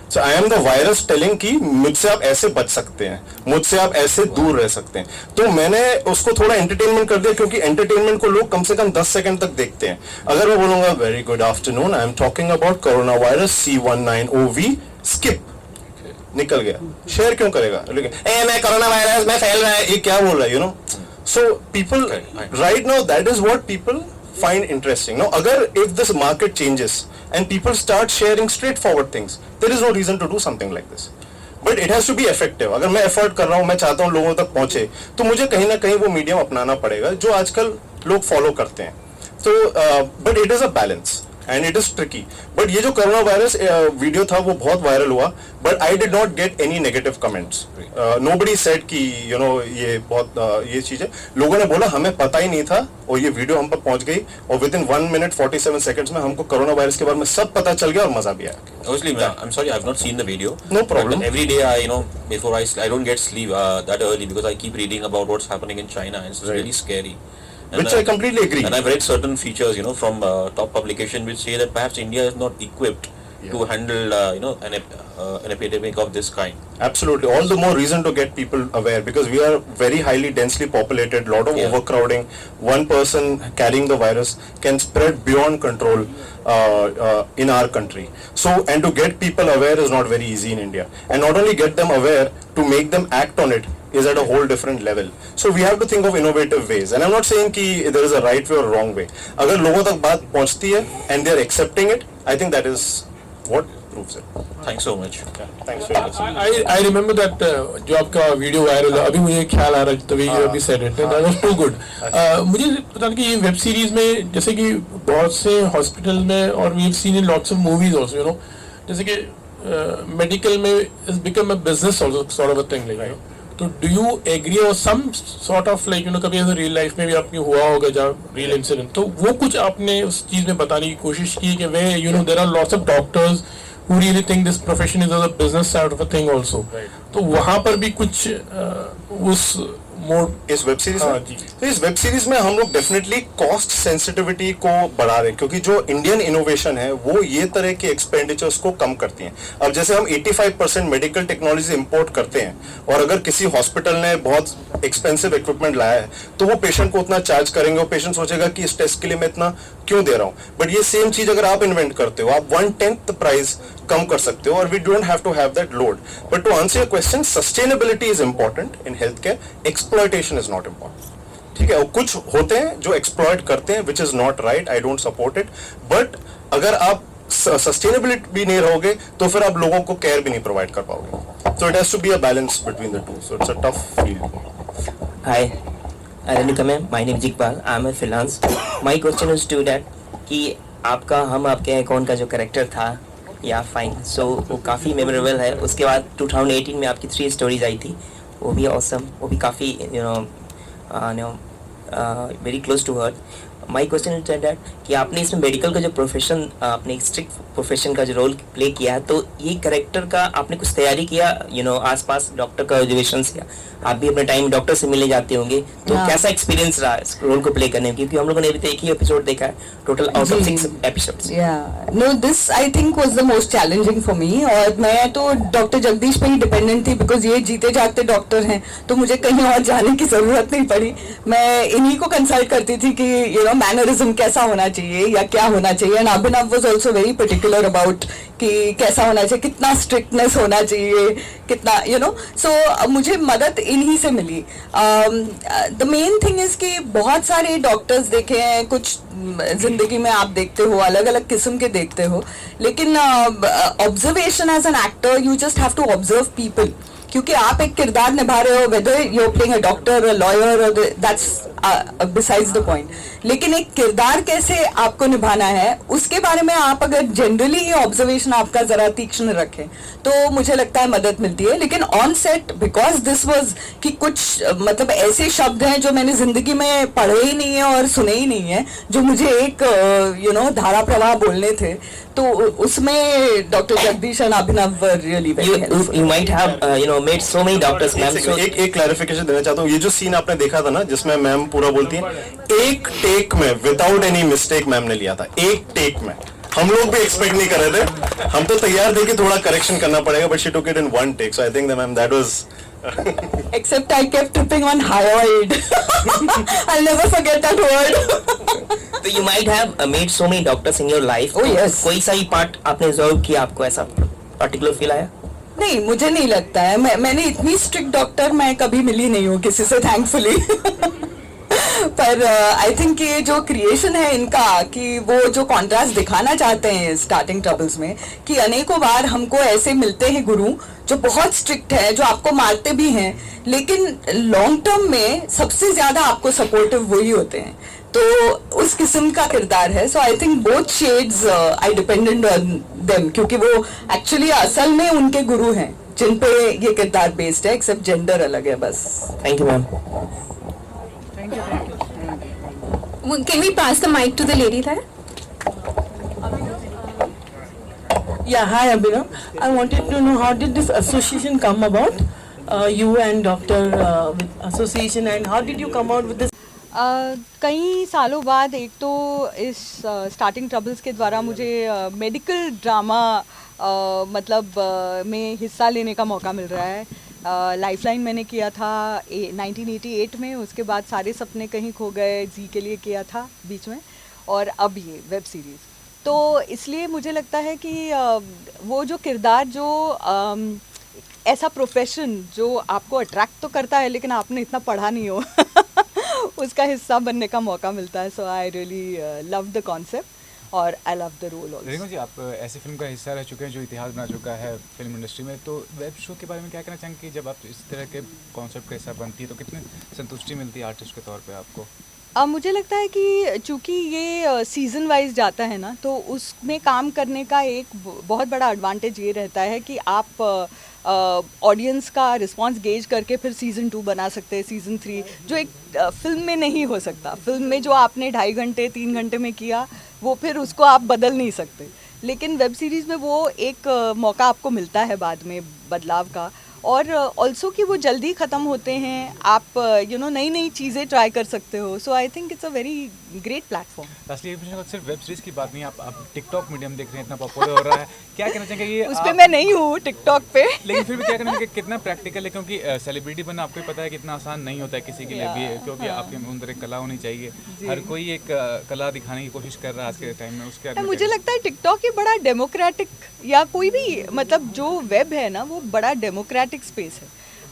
So I am the virus telling कि मुझसे आप ऐसे बच सकते हैं, मुझसे आप ऐसे दूर रह सकते हैं. तो मैंने उसको थोड़ा एंटरटेनमेंट कर दिया, क्योंकि एंटरटेनमेंट को लोग कम से कम 10 सेकंड तक देखते हैं. अगर मैं बोलूंगा very good afternoon, I am talking about corona virus C19OV, skip, निकल गया. शेयर क्यों करेगा, लेकिन ए मैं कोरोना वायरस में फैल रहा है, ये क्या बोल रहा है, you know. So people right now, that is what people find interesting. Now, if this market changes and people start sharing straightforward things, there is no reason to do something like this. But it has to be effective. अगर मैं effort कर रहा हूँ, मैं चाहता हूँ लोगों तक पहुँचे, तो मुझे कहीं ना कहीं वो मीडियम अपनाना पड़ेगा जो आजकल लोग फॉलो करते हैं. तो but it is a balance and it is tricky. But ये जो कोरोना वायरस वीडियो था वो बहुत वायरल हुआ, but I did not get any negative comments. Nobody said कि you know ये बहुत ये चीज है. लोगों ने बोला हमें पता ही नहीं था और ये वीडियो हम पर पहुंच गई और within 1 minute 47 seconds में हमको कोरोना वायरस के बारे में सब पता चल गया और मजा भी आया. Obviously, I'm sorry, I have not seen the video. No problem. But every day, before I don't get sleep that early because I keep reading about what's happening in China, and it's Right. really scary. And Which I completely agree. And I've read certain features, from top publication which say that perhaps India is not equipped to handle, an epidemic of this kind. Absolutely. All the more reason to get people aware, because we are very highly densely populated, lot of overcrowding. One person carrying the virus can spread beyond control in our country. So, and to get people aware is not very easy in India. And not only get them aware, to make them act on it is at a whole different level. So we have to think of innovative ways. And I'm not saying कि there is a right way or wrong way. अगर लोगों तक बात पहुंचती है and they are accepting it, I think that is what proves it. Thanks so much. Thanks for listening. I remember that जो आपका video viral है, अभी मुझे ख्याल आ रहा है, तभी अभी said it, that was too good. मुझे पता नहीं कि ये वेब सीरीज में जैसे कि बहुत से हॉस्पिटल में और we've seen in lots of movies also, जैसे कि मेडिकल में it's become a business also sort of a thing, like, तो do you agree or some sort of like कभी ऐसा रियल लाइफ में भी आपकी हुआ होगा जहाँ रियल इंसिडेंट, तो वो कुछ आपने उस चीज में बताने की कोशिश की कि वे there are lots of doctors who really think this profession is a business side of a thing also, तो वहाँ पर भी कुछ उस मोड इस वेब सीरीज में, तो इस वेब सीरीज में हम लोग डेफिनेटली कॉस्ट सेंसिटिविटी को बढ़ा रहे हैं, क्योंकि जो इंडियन इनोवेशन है वो ये तरह के एक्सपेंडिचर्स को कम करती हैं. अब जैसे हम 85% मेडिकल टेक्नोलॉजी इंपोर्ट करते हैं, और अगर किसी हॉस्पिटल ने बहुत एक्सपेंसिव इक्विपमेंट लाया है तो वो पेशेंट को उतना चार्ज करेंगे, और पेशेंट सोचेगा कि इस टेस्ट के लिए मैं इतना क्यों दे रहा हूँ. बट ये सेम चीज अगर आप इन्वेंट करते हो, आप 1/10 प्राइस कम कर सकते हो, और we don't have to have that load. But to answer your question, sustainability is important in health care, exploitation is not important. ठीक है, और कुछ होते हैं जो एक्सप्लॉयट करते हैं, which is not right, I don't support it. But अगर आप सस्टेनेबिलिटी भी नहीं रहोगे तो फिर आप लोगों को केयर भी नहीं प्रोवाइड कर पाओगे. So it has to be a balance between the two. So it's a tough field. Hi, Aranika ma'am. My name is Iqbal. I'm a freelance. My question is to that कि हम आपके account का जो character था, या fine, सो वो काफ़ी memorable है. उसके बाद 2018 में आपकी 3 स्टोरीज आई थी, वो भी ऑसम, वो भी काफ़ी very close to heart. My question is that कि आपने इसमें मेडिकल का जो प्रोफेशन, आपने एक स्ट्रिक्ट प्रोफेशन का जो रोल प्ले किया है, तो ये कैरेक्टर का आपने कुछ तैयारी किया, आसपास डॉक्टर का ऑब्जर्वेशन किया, आप भी अपने टाइम डॉक्टर से मिलने जाते होंगे, तो कैसा एक्सपीरियंस रहा इस रोल को प्ले करने में? क्योंकि हम लोगों ने अभी तक एक ही एपिसोड देखा है total out of 6 episodes. No, this I think was the most challenging for me. और मैं तो डॉक्टर जगदीश पे ही डिपेंडेंट थी, बिकॉज ये जीते जागते डॉक्टर हैं, तो मुझे कहीं और जाने की जरूरत नहीं पड़ी। मैं इन्हीं को कंसल्ट करती थी कि मैनरिज्म कैसा होना चाहिए या क्या होना चाहिए। And Abhinav was also very particular about कि कैसा होना चाहिए, कितना स्ट्रिक्टनेस होना चाहिए, कितना सो मुझे मदद इन्हीं से मिली। द मेन थिंग इज कि बहुत सारे डॉक्टर्स देखे हैं, कुछ जिंदगी में आप देखते हो, अलग अलग किस्म के देखते हो, लेकिन observation as an actor you just have to observe people, क्योंकि आप एक किरदार निभा रहे हो, whether you are playing a doctor, a lawyer, that's besides the point. लेकिन एक किरदार कैसे आपको निभाना है उसके बारे में आप अगर जनरली ये ऑब्जर्वेशन आपका जरा तीक्ष्ण रखें तो मुझे लगता है मदद मिलती है। लेकिन on set because this was कि कुछ मतलब ऐसे शब्द हैं जो मैंने जिंदगी में पढ़े ही नहीं है और सुने ही नहीं है, जो मुझे एक धारा प्रवाह बोलने थे, तो उसमें doctor Jagdish and Abhinav really very helpful. You might have made so many doctors, ma'am. So एक क्लैरिफिकेशन देना चाहता हूँ। ये जो सीन आपने देखा था ना जिसमें मैम पूरा बोलती हैं, एक टेक में विदाउट एनी मिस्टेक मैम ने लिया था, एक टेक में। हम लोग भी एक्सपेक्ट नहीं कर रहे थे, हम तो तैयार थे कि थोड़ा करेक्शन करना पड़ेगा, but she took it in one take. So I think that ma'am that was Except I kept tripping on hyoid. I'll never forget that word. so you might have made so many doctors in your life. Oh, तो yes. कोई सा ही part आपने resolve किया, आपको ऐसा particular feel आया? नहीं, मुझे नहीं लगता है। मैंने इतनी स्ट्रिक्ट डॉक्टर मैं कभी मिली नहीं हूँ किसी से, थैंकफुली। पर आई थिंक ये जो क्रिएशन है इनका, कि वो जो कॉन्ट्रास्ट दिखाना चाहते हैं स्टार्टिंग ट्रबल्स में, कि अनेकों बार हमको ऐसे मिलते हैं गुरु जो बहुत स्ट्रिक्ट है, जो आपको मारते भी हैं, लेकिन लॉन्ग टर्म में सबसे ज्यादा आपको सपोर्टिव वही होते हैं। तो उस किस्म का किरदार है। So I think both shades I dependent on them, क्योंकि वो एक्चुअली असल में उनके गुरु हैं जिन पे ये किरदार बेस्ड है, एक्सेप्ट जेंडर अलग है बस। Thank you ma'am. Can we pass the mic to the lady there? Yeah, hi Abhinav. I wanted to know how did this association come about? You and Doctor with association, and how did you come out with this? कई सालों बाद एक तो इस starting troubles के द्वारा मुझे medical drama में हिस्सा लेने का मौका मिल रहा है। लाइफलाइन मैंने किया था 1988 में, उसके बाद सारे सपने कहीं खो गए जी के लिए किया था बीच में, और अब ये वेब सीरीज़। तो इसलिए मुझे लगता है कि वो जो किरदार, जो ऐसा प्रोफेशन जो आपको अट्रैक्ट तो करता है लेकिन आपने इतना पढ़ा नहीं हो उसका हिस्सा बनने का मौका मिलता है। So I really love the concept और I love the role also. Rekha ji, आप ऐसे फिल्म का हिस्सा रह चुके हैं जो इतिहास बना चुका है फिल्म इंडस्ट्री में, तो वेब शो के बारे में क्या कहना चाहेंगे कि जब आप इस तरह के कॉन्सेप्ट का हिस्सा बनती है तो कितनी संतुष्टि मिलती है आर्टिस्ट के तौर पे आपको? मुझे लगता है कि चूँकि ये सीज़न वाइज जाता है ना, तो उसमें काम करने का एक बहुत बड़ा एडवांटेज ये रहता है कि आप ऑडियंस का रिस्पांस गेज करके फिर सीज़न 2 बना सकते हैं, सीज़न 3, जो एक फिल्म में नहीं हो सकता। फिल्म में जो आपने 2.5 घंटे 3 घंटे में किया, वो फिर उसको आप बदल नहीं सकते। लेकिन वेब सीरीज़ में वो एक मौका आपको मिलता है बाद में बदलाव का, और ऑल्सो कि वो जल्दी ख़त्म होते हैं, आप नई नई चीज़ें ट्राई कर सकते हो। So I think it's a very great platform. असली सिर्फ वेब सीरीज की बात नहीं, आप टिकटॉक मीडियम देख रहे हैं, इतना पॉपुलर हो रहा है, क्या कहना चाहेंगे ये? उस पर मैं नहीं हूँ टिकटॉक पे लेकिन फिर भी क्या कहना चाहिए, कितना प्रैक्टिकल है? क्योंकि सेलिब्रिटी बनना आपको पता है कितना आसान नहीं होता है किसी के लिए भी, क्योंकि आपके अंदर एक कला होनी चाहिए। हर कोई एक कला दिखाने की कोशिश कर रहा है आज के टाइम में। उसके मुझे लगता है टिकटॉक ये बड़ा डेमोक्रेटिक, या कोई भी मतलब जो वेब है ना, वो बड़ा डेमोक्रेटिक स्पेस है,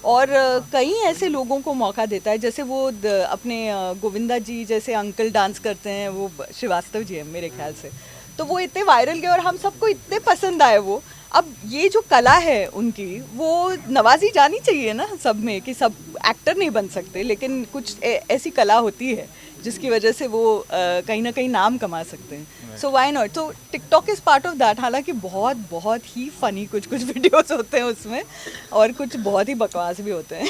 और कई ऐसे लोगों को मौका देता है। जैसे वो अपने गोविंदा जी जैसे अंकल डांस करते हैं, वो श्रीवास्तव जी हैं मेरे ख्याल से, तो वो इतने वायरल गए और हम सबको इतने पसंद आए वो। अब ये जो कला है उनकी, वो नवाजी जानी चाहिए ना सब में, कि सब एक्टर नहीं बन सकते, लेकिन कुछ ऐसी कला होती है जिसकी वजह से वो कहीं ना कहीं नाम कमा सकते हैं। So why not? So TikTok is part of that. हालांकि बहुत ही फनी कुछ वीडियोस होते हैं उसमें और कुछ बहुत ही बकवास भी होते हैं.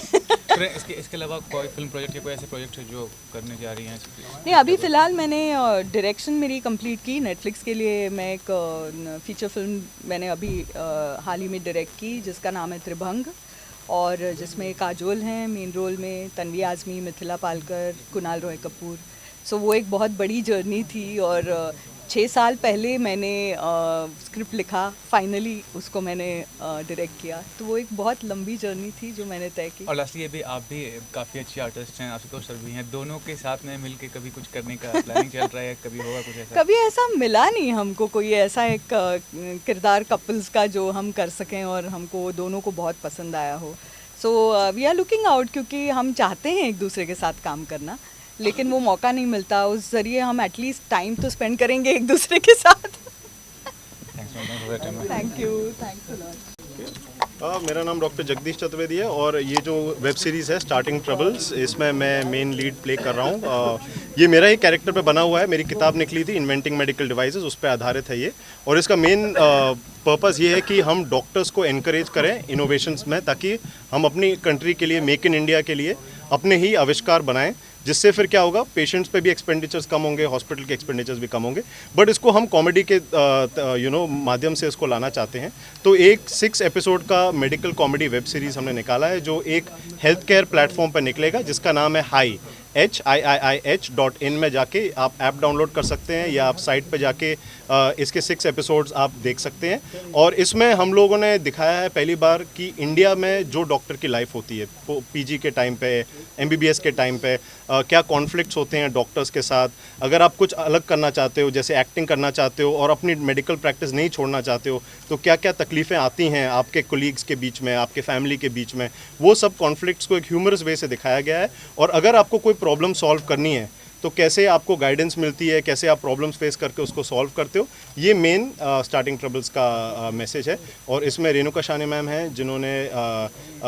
इसके अलावा कोई फिल्म प्रोजेक्ट या कोई ऐसे प्रोजेक्ट है जो करने जा रही हैं? नहीं, अभी फ़िलहाल मैंने डायरेक्शन मेरी कंप्लीट की नेटफ्लिक्स के लिए. मैं एक फीचर फिल्म मैंने अभी हाल ही में डायरेक्ट की जिसका नाम है त्रिभंग, और जिसमें काजोल हैं मेन रोल में, तन्वी आज़मी, मिथिला पालकर, कुणाल रॉय कपूर. सो वो एक बहुत बड़ी जर्नी थी और 6 साल पहले मैंने स्क्रिप्ट लिखा, फाइनली उसको मैंने डायरेक्ट किया. तो वो एक बहुत लंबी जर्नी थी जो मैंने तय की. और लास्टली ये भी, आप भी काफ़ी अच्छी आर्टिस्ट हैं, आशुतोष सर भी हैं, दोनों के साथ में मिलके कभी कुछ करने का प्लानिंग चल रहा है? कभी होगा कुछ ऐसा? कभी ऐसा मिला नहीं हमको कोई ऐसा एक किरदार कपल्स का जो हम कर सकें और हमको दोनों को बहुत पसंद आया हो. So we are looking out, क्योंकि हम चाहते हैं एक दूसरे के साथ काम करना, लेकिन वो मौका नहीं मिलता. उस जरिए हम एटलीस्ट टाइम तो स्पेंड करेंगे एक दूसरे के साथ. Thank you. Thanks a lot. मेरा नाम डॉक्टर जगदीश चतुर्वेदी है और ये जो वेब सीरीज़ है स्टार्टिंग ट्रबल्स, इसमें मैं मेन लीड प्ले कर रहा हूँ. ये मेरा ही कैरेक्टर पे बना हुआ है. मेरी किताब निकली थी इन्वेंटिंग मेडिकल डिवाइसेस, उस पर आधारित है ये. और इसका मेन पर्पस ये है कि हम डॉक्टर्स को एनकरेज करें इनोवेशंस में, ताकि हम अपनी कंट्री के लिए, मेक इन इंडिया के लिए अपने ही आविष्कार बनाएं, जिससे फिर क्या होगा, पेशेंट्स पे भी एक्सपेंडिचर्स कम होंगे, हॉस्पिटल के एक्सपेंडिचर्स भी कम होंगे. बट इसको हम कॉमेडी के माध्यम से इसको लाना चाहते हैं. तो एक 6 एपिसोड का मेडिकल कॉमेडी वेब सीरीज़ हमने निकाला है जो एक हेल्थ केयर प्लेटफॉर्म पर निकलेगा जिसका नाम है HIIIH.in में जाके आप ऐप डाउनलोड कर सकते हैं या आप साइट पे जाके इसके 6 एपिसोड्स आप देख सकते हैं. और इसमें हम लोगों ने दिखाया है पहली बार कि इंडिया में जो डॉक्टर की लाइफ होती है PG के टाइम पे, MBBS के टाइम पे, क्या कॉन्फ्लिक्ट्स होते हैं डॉक्टर्स के साथ. अगर आप कुछ अलग करना चाहते हो, जैसे एक्टिंग करना चाहते हो और अपनी मेडिकल प्रैक्टिस नहीं छोड़ना चाहते हो, तो क्या क्या तकलीफ़ें आती हैं आपके कोलीग्स के बीच में, आपके फैमिली के बीच में, वो सब कॉन्फ्लिक्ट्स को एक ह्यूमरस वे से दिखाया गया है. और अगर आपको कोई प्रॉब्लम सॉल्व करनी है तो कैसे आपको गाइडेंस मिलती है, कैसे आप प्रॉब्लम्स फेस करके उसको सॉल्व करते हो, ये मेन स्टार्टिंग ट्रबल्स का मैसेज है. और इसमें रेणुका शानी मैम हैं जिन्होंने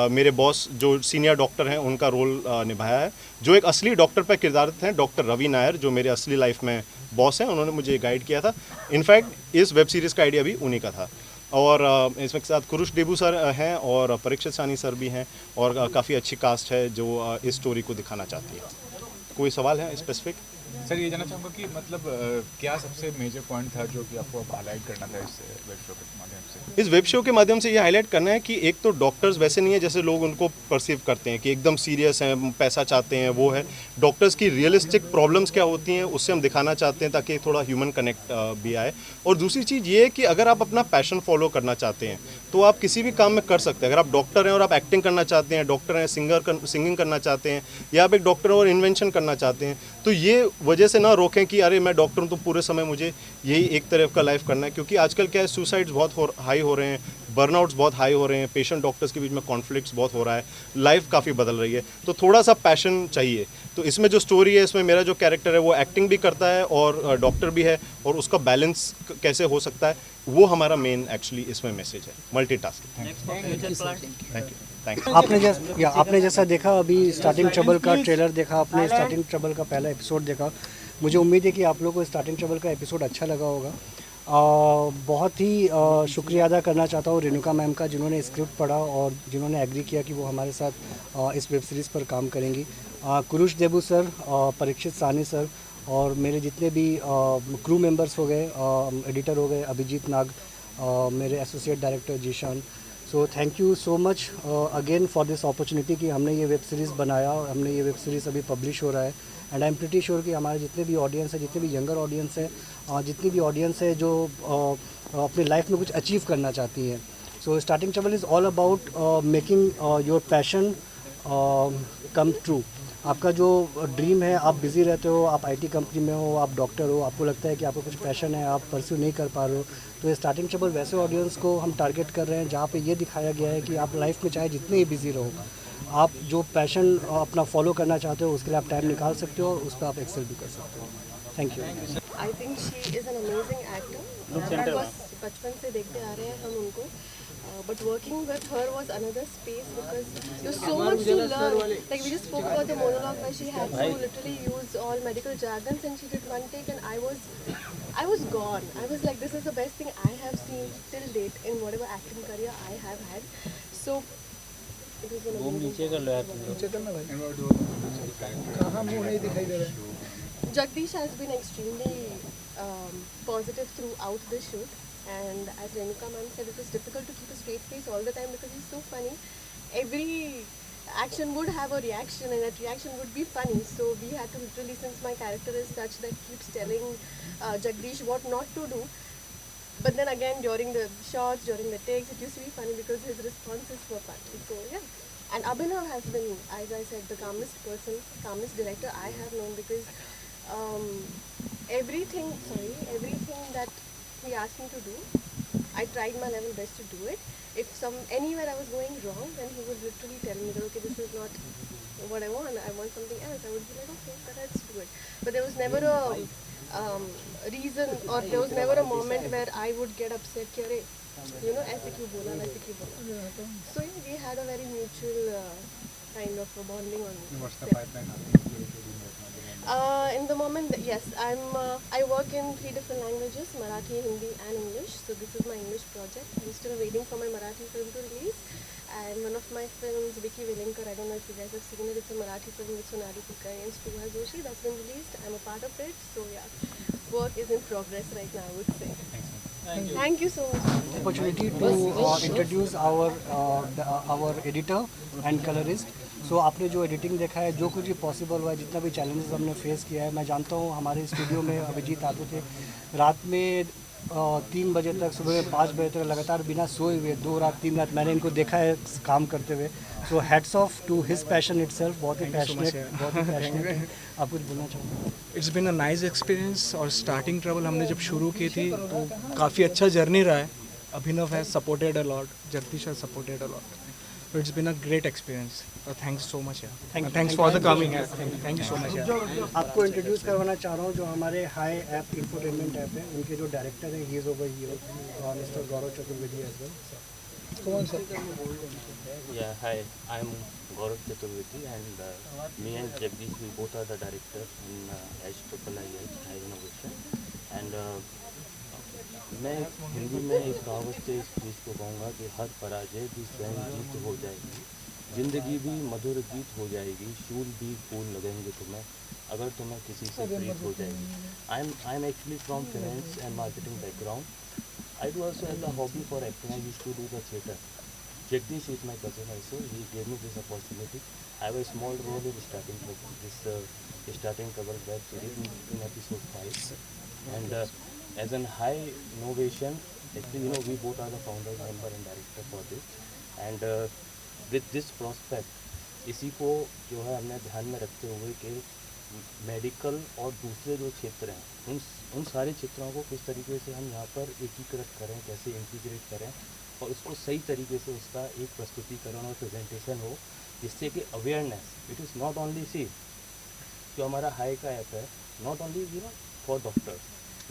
मेरे बॉस जो सीनियर डॉक्टर हैं उनका रोल निभाया है. जो एक असली डॉक्टर पर किरदारत हैं डॉक्टर रवि नायर, जो मेरे असली लाइफ में बॉस हैं, उन्होंने मुझे गाइड किया था. इनफैक्ट इस वेब सीरीज़ का आइडिया भी उन्हीं का था. और इसमें के साथ कुरुश देबू सर हैं और परीक्षित सानी सर भी हैं और काफ़ी अच्छी कास्ट है जो इस स्टोरी को दिखाना चाहती है. कोई सवाल है स्पेसिफिक? सर ये जानना चाहूँगा कि मतलब क्या सबसे मेजर पॉइंट था जो कि आपको हाईलाइट करना था इस वेब शो के माध्यम से? इस वेब शो के माध्यम से ये हाईलाइट करना है कि एक तो डॉक्टर्स वैसे नहीं है जैसे लोग उनको परसीव करते हैं कि एकदम सीरियस हैं, पैसा चाहते हैं, वो है. डॉक्टर्स की रियलिस्टिक प्रॉब्लम्स क्या होती हैं उससे हम दिखाना चाहते हैं ताकि थोड़ा ह्यूमन कनेक्ट भी आए. और दूसरी चीज़ ये है कि अगर आप अपना पैशन फॉलो करना चाहते हैं तो आप किसी भी काम में कर सकते हैं. अगर आप डॉक्टर हैं और आप एक्टिंग करना चाहते हैं, डॉक्टर हैं सिंगिंग करना चाहते हैं, या आप एक डॉक्टर और इन्वेंशन करना चाहते हैं, तो ये वजह से ना रोकें कि अरे मैं डॉक्टर हूँ तो पूरे समय मुझे यही एक तरफ का लाइफ करना है. क्योंकि आजकल क्या है, सुसाइड्स बहुत हाई हो रहे हैं, बर्नआउट्स बहुत हाई हो रहे हैं, पेशेंट डॉक्टर्स के बीच में कॉन्फ्लिक्ट्स बहुत हो रहा है, लाइफ काफ़ी बदल रही है. तो थोड़ा सा पैशन चाहिए. तो इसमें जो स्टोरी है, इसमें मेरा जो कैरेक्टर है वो एक्टिंग भी करता है और डॉक्टर भी है, और उसका बैलेंस कैसे हो सकता है वो हमारा मेन एक्चुअली इसमें मैसेज है, मल्टीटास्किंग. Thank you. आपने जैसा देखा अभी स्टार्टिंग ट्रबल का ट्रेलर देखा, आपने स्टार्टिंग ट्रबल का पहला एपिसोड देखा. मुझे उम्मीद है कि आप लोगों को स्टार्टिंग ट्रबल का एपिसोड अच्छा लगा होगा. बहुत ही शुक्रिया अदा करना चाहता हूँ रेणुका मैम का, जिन्होंने स्क्रिप्ट पढ़ा और जिन्होंने एग्री किया कि वो हमारे साथ इस वेब सीरीज़ पर काम करेंगी. कुरुश देबू सर, परीक्षित सानी सर और मेरे जितने भी क्रू मेंबर्स हो गए, एडिटर हो गए अभिजीत नाग, मेरे associate director Zeeshan. So thank you so much again for this opportunity कि हमने ये वेब सीरीज़ बनाया और हमने ये वेब सीरीज़ अभी पब्लिश हो रहा है. And I am pretty sure कि हमारे जितने भी ऑडियंस है, जितने भी यंगर ऑडियंस है, जितनी भी ऑडियंस है जो अपनी लाइफ में कुछ अचीव करना चाहती है. So starting trouble is all about making your passion come true. आपका जो ड्रीम है, आप बिज़ी रहते हो, आप IT कंपनी में हो, आप डॉक्टर हो, आपको लगता है कि आपको कुछ पैशन है, आप परस्यू नहीं कर पा रहे हो, तो ये स्टार्टिंग ट्रबल वैसे ऑडियंस को हम टारगेट कर रहे हैं जहाँ पे ये दिखाया गया है कि आप लाइफ में चाहे जितने ही बिज़ी रहो, आप जो पैशन अपना फॉलो करना चाहते हो उसके लिए आप टाइम निकाल सकते हो और उस पर आप एक्सेल भी कर सकते हो. Thank you. I think she is an amazing actor. बचपन से देखते आ रहे हैं हम उनको. But working with her was another space because there's so much to learn. Like we just spoke about the monologue where she had to literally use all medical jargons and she did one take and I was gone. I was like, this is the best thing I have seen till date in whatever acting career I have had. So it was an amazing. Jagdish has been extremely positive throughout the shoot, and as Renuka ma'am said, it was difficult to keep a straight face all the time because he's so funny. Every action would have a reaction, and that reaction would be funny. So we had to literally, since my character is such that keeps telling Jagdish what not to do. But then again, during the shots, during the takes, it used to be funny because his responses were funny. So yeah. And Abhinav has been, as I said, the calmest person, calmest director I have known, because everything that he asked me to do, I tried my level best to do it. If anywhere I was going wrong, then he would literally tell me that, okay, this is not what I want something else. I would be like, okay, but let's do it. But there was never a reason, or there was never a moment where I would get upset, ऐसे क्यों बोला, वैसे क्यों बोला. So yeah, we had a very mutual kind of a bonding on it. What's the pipeline? In the moment, yes, I work in 3 different languages, Marathi, Hindi and English. So this is my English project. I'm still waiting for my Marathi film to release. And one of my films, Vicky Velinkar, I don't know if you guys have seen it, it's a Marathi film with Sonali Kulkarni and Spuha Joshi. That's been released. I'm a part of it. So yeah, work is in progress right now, I would say. Thank you so much. Opportunity to introduce our editor and colorist. सो आपने जो editing देखा है, जो कुछ भी possible हुआ है, जितना भी चैलेंजेस हमने फेस किया है, मैं जानता हूँ हमारे स्टूडियो में अभिजीत आते थे रात में 3 बजे तक, सुबह में 5 बजे तक लगातार बिना सोए हुए 2 रात 3 रात मैंने इनको देखा है काम करते हुए. So hats off to his passion itself. बहुत ही पैशनेट. आप कुछ बोलना चाहूँगा? It's been a nice experience. और स्टार्टिंग ट्रबल हमने जब शुरू की थी तो काफ़ी अच्छा जर्नी रहा है. Abhinav has supported a lot, Jagdish has supported a lot. So it's been a great experience. Thanks so much. Thanks for the coming. Thank you so much. आपको इंट्रोड्यूस करवाना चाह रहा हूँ जो हमारे हाई ऐप इंफोटेनमेंट ऐप है, उनके जो डायरेक्टर हैं, he is over here, mister Gaurav Chaturvedi as well. कौन sir? Yeah, hi. I'm Gaurav Chaturvedi, and me and Jagdish, we both are the directors in HIIH, High Innovation. And मैं हिंदी में एक कहावत से इस चीज़ को कहूँगा कि हर पराजय भी स्वयं जीत हो जाएगी, ज़िंदगी भी मधुर गीत हो जाएगी, शूल भी फूल लगेंगे तुम्हें अगर तुम्हें किसी से प्रीत हो जाएगी. I am actually from finance and marketing background. I do also have the hobby for acting. I used to do the theatre. Jagdish is my cousin also. He gave me this opportunity. I have a small role in starting Trouble web series in episode 5. And as an high innovation, actually, we both are the founder, member and director for this. And with this prospect, इसी को जो है हमने ध्यान में रखते हुए कि मेडिकल और दूसरे जो क्षेत्र हैं उन सारे क्षेत्रों को किस तरीके से हम यहाँ पर एकीकृत करें, कैसे इंटीग्रेट करें और उसको सही तरीके से उसका एक प्रस्तुतिकरण और प्रेजेंटेशन हो, जिससे कि awareness it is not only see जो हमारा हाई का ऐप है, not only for doctors,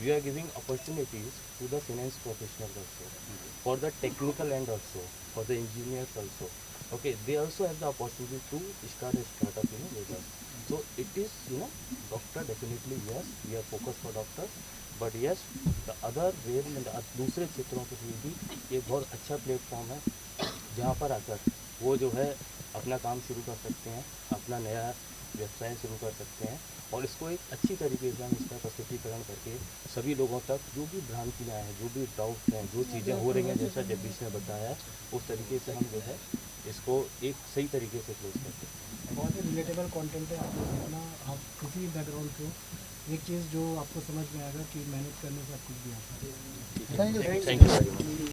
we are giving opportunities to the finance professional also, for the technical and also, for the engineers also. Okay, they also have the opportunity to start a startup, with us. So it is, doctor definitely yes, we are focused for doctors, but yes, the other way and दूसरे क्षेत्रों के लिए भी एक बहुत अच्छा platform है जहाँ पर आकर वो जो है अपना काम शुरू कर सकते हैं, अपना नया व्यवसाय शुरू कर सकते हैं और इसको एक अच्छी तरीके से हम इसका प्रस्तुतिकरण करके सभी लोगों तक जो भी भ्रांतियाँ हैं, जो भी डाउट हैं, जो चीज़ें हो रही हैं, जैसा जगदीश ने बताया, उस तरीके से हम जो है इसको एक सही तरीके से क्लोज करते हैं. बहुत ही रिलेटेबल कंटेंट है. आप किसी बैकग्राउंड को एक चीज़ जो आपको समझ में आएगा कि मेहनत करने से आप कुछ भी आता है. Thank you.